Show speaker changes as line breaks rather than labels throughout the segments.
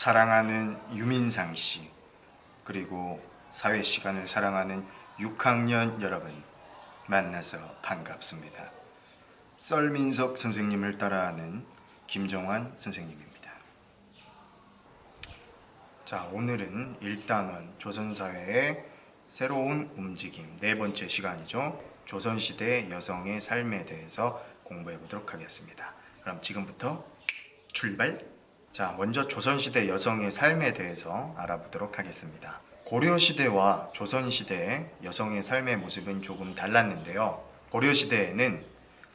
사랑하는 유민상 씨, 그리고 사회 시간을 사랑하는 6학년 여러분, 만나서 반갑습니다. 썰민석 선생님을 따라하는 김정환 선생님입니다. 자, 오늘은 1단원 조선사회의 새로운 움직임, 네 번째 시간이죠. 조선시대 여성의 삶에 대해서 공부해 보도록 하겠습니다. 그럼 지금부터 출발! 자, 먼저 조선시대 여성의 삶에 대해서 알아보도록 하겠습니다. 고려시대와 조선시대의 여성의 삶의 모습은 조금 달랐는데요. 고려시대에는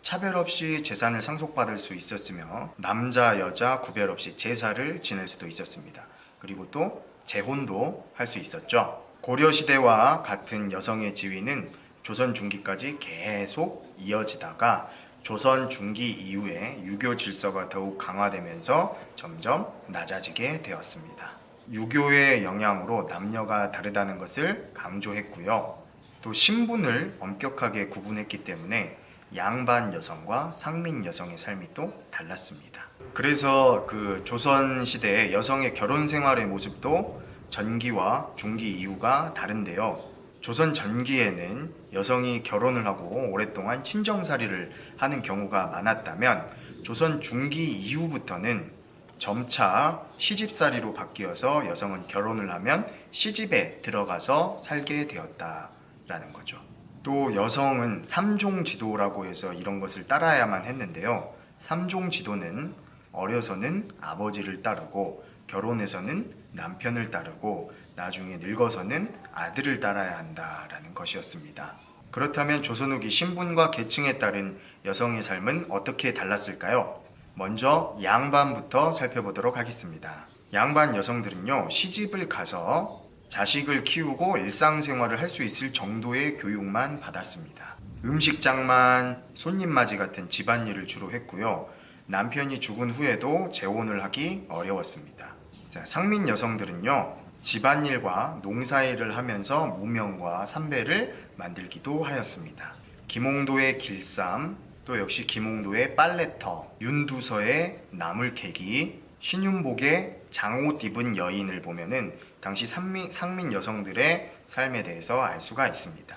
차별 없이 재산을 상속받을 수 있었으며 남자, 여자 구별 없이 제사를 지낼 수도 있었습니다. 그리고 또 재혼도 할 수 있었죠. 고려시대와 같은 여성의 지위는 조선 중기까지 계속 이어지다가 조선 중기 이후에 유교 질서가 더욱 강화되면서 점점 낮아지게 되었습니다. 유교의 영향으로 남녀가 다르다는 것을 강조했고요. 또 신분을 엄격하게 구분했기 때문에 양반 여성과 상민 여성의 삶이 또 달랐습니다. 그래서 그 조선 시대의 여성의 결혼 생활의 모습도 전기와 중기 이후가 다른데요. 조선 전기에는 여성이 결혼을 하고 오랫동안 친정살이를 하는 경우가 많았다면 조선 중기 이후부터는 점차 시집살이로 바뀌어서 여성은 결혼을 하면 시집에 들어가서 살게 되었다라는 거죠. 또 여성은 삼종지도라고 해서 이런 것을 따라야만 했는데요. 삼종지도는 어려서는 아버지를 따르고 결혼해서는 남편을 따르고 나중에 늙어서는 아들을 따라야 한다라는 것이었습니다. 그렇다면 조선 후기 신분과 계층에 따른 여성의 삶은 어떻게 달랐을까요? 먼저 양반부터 살펴보도록 하겠습니다. 양반 여성들은요, 시집을 가서 자식을 키우고 일상생활을 할 수 있을 정도의 교육만 받았습니다. 음식장만, 손님맞이 같은 집안일을 주로 했고요. 남편이 죽은 후에도 재혼을 하기 어려웠습니다. 자, 상민 여성들은요, 집안일과 농사일을 하면서 무명과 삼배를 만들기도 하였습니다. 김홍도의 길쌈, 또 역시 김홍도의 빨래터, 윤두서의 나물 캐기, 신윤복의 장옷 입은 여인을 보면은 당시 상민 여성들의 삶에 대해서 알 수가 있습니다.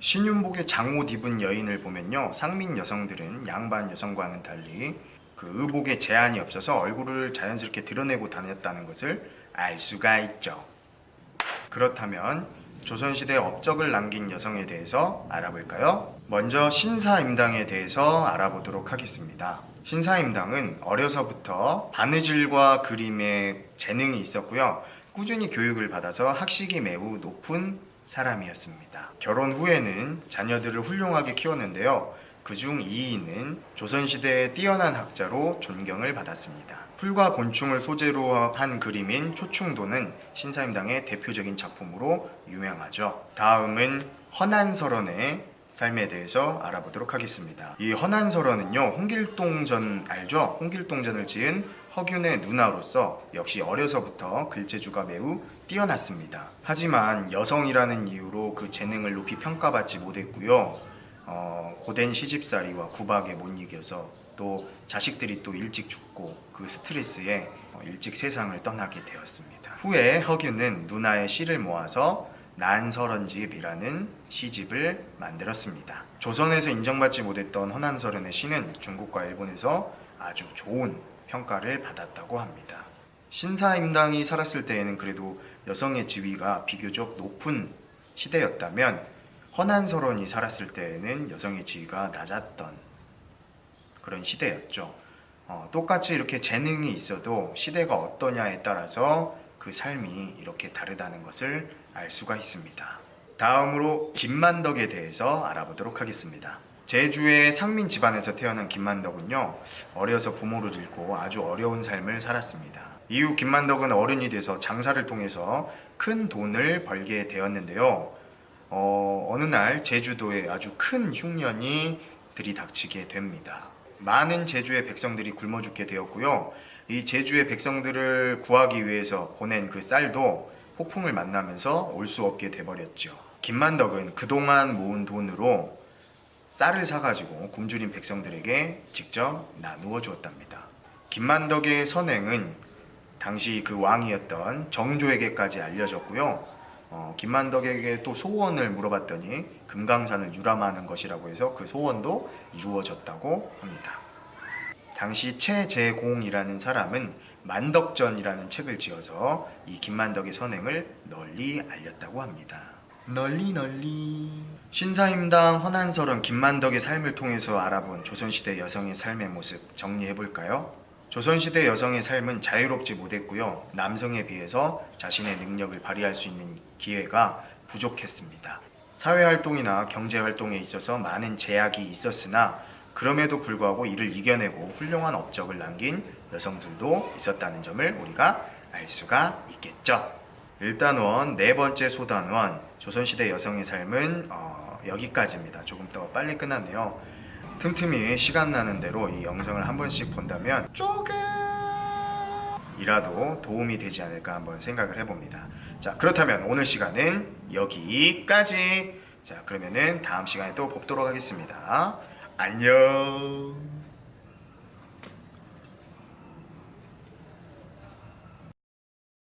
신윤복의 장옷 입은 여인을 보면요, 상민 여성들은 양반 여성과는 달리 그 의복에 제한이 없어서 얼굴을 자연스럽게 드러내고 다녔다는 것을 알 수가 있죠. 그렇다면 조선시대 업적을 남긴 여성에 대해서 알아볼까요? 먼저 신사임당에 대해서 알아보도록 하겠습니다. 신사임당은 어려서부터 바느질과 그림에 재능이 있었고요. 꾸준히 교육을 받아서 학식이 매우 높은 사람이었습니다. 결혼 후에는 자녀들을 훌륭하게 키웠는데요. 그중 이인은 조선시대의 뛰어난 학자로 존경을 받았습니다. 풀과 곤충을 소재로 한 그림인 초충도는 신사임당의 대표적인 작품으로 유명하죠. 다음은 헌안설원의 삶에 대해서 알아보도록 하겠습니다. 이 헌안설원은요, 홍길동전 알죠? 홍길동전을 지은 허균의 누나로서 역시 어려서부터 글재주가 매우 뛰어났습니다. 하지만 여성이라는 이유로 그 재능을 높이 평가받지 못했고요. 고된 시집살이와 구박에 못 이겨서 또 자식들이 또 일찍 죽고 그 스트레스에 일찍 세상을 떠나게 되었습니다. 후에 허균은 누나의 시를 모아서 난설원집이라는 시집을 만들었습니다. 조선에서 인정받지 못했던 헌안설원의 시는 중국과 일본에서 아주 좋은 평가를 받았다고 합니다. 신사임당이 살았을 때에는 그래도 여성의 지위가 비교적 높은 시대였다면 헌안설원이 살았을 때에는 여성의 지위가 낮았던 그런 시대였죠. 똑같이 이렇게 재능이 있어도 시대가 어떠냐에 따라서 그 삶이 이렇게 다르다는 것을 알 수가 있습니다. 다음으로 김만덕에 대해서 알아보도록 하겠습니다. 제주의 상민 집안에서 태어난 김만덕은요, 어려서 부모를 잃고 아주 어려운 삶을 살았습니다. 이후 김만덕은 어른이 돼서 장사를 통해서 큰 돈을 벌게 되었는데요. 어느 날 제주도에 아주 큰 흉년이 들이닥치게 됩니다. 많은 제주의 백성들이 굶어 죽게 되었고요. 이 제주의 백성들을 구하기 위해서 보낸 그 쌀도 폭풍을 만나면서 올 수 없게 돼버렸죠. 김만덕은 그동안 모은 돈으로 쌀을 사가지고 굶주린 백성들에게 직접 나누어 주었답니다. 김만덕의 선행은 당시 그 왕이었던 정조에게까지 알려졌고요. 김만덕에게 또 소원을 물어봤더니 금강산을 유람하는 것이라고 해서 그 소원도 이루어졌다고 합니다. 당시 최재공이라는 사람은 만덕전이라는 책을 지어서 이 김만덕의 선행을 널리 알렸다고 합니다. 널리 신사임당 헌한설은 김만덕의 삶을 통해서 알아본 조선시대 여성의 삶의 모습 정리해볼까요? 조선시대 여성의 삶은 자유롭지 못했고요. 남성에 비해서 자신의 능력을 발휘할 수 있는 기회가 부족했습니다. 사회활동이나 경제활동에 있어서 많은 제약이 있었으나 그럼에도 불구하고 이를 이겨내고 훌륭한 업적을 남긴 여성들도 있었다는 점을 우리가 알 수가 있겠죠. 일단원 네 번째 소단원 조선시대 여성의 삶은 여기까지입니다. 조금 더 빨리 끝났네요. 틈틈이 시간 나는 대로 이 영상을 한 번씩 본다면 조금이라도 도움이 되지 않을까 한번 생각을 해봅니다. 자, 그렇다면 오늘 시간은 여기까지. 자, 그러면은 다음 시간에 또 뵙도록 하겠습니다. 안녕.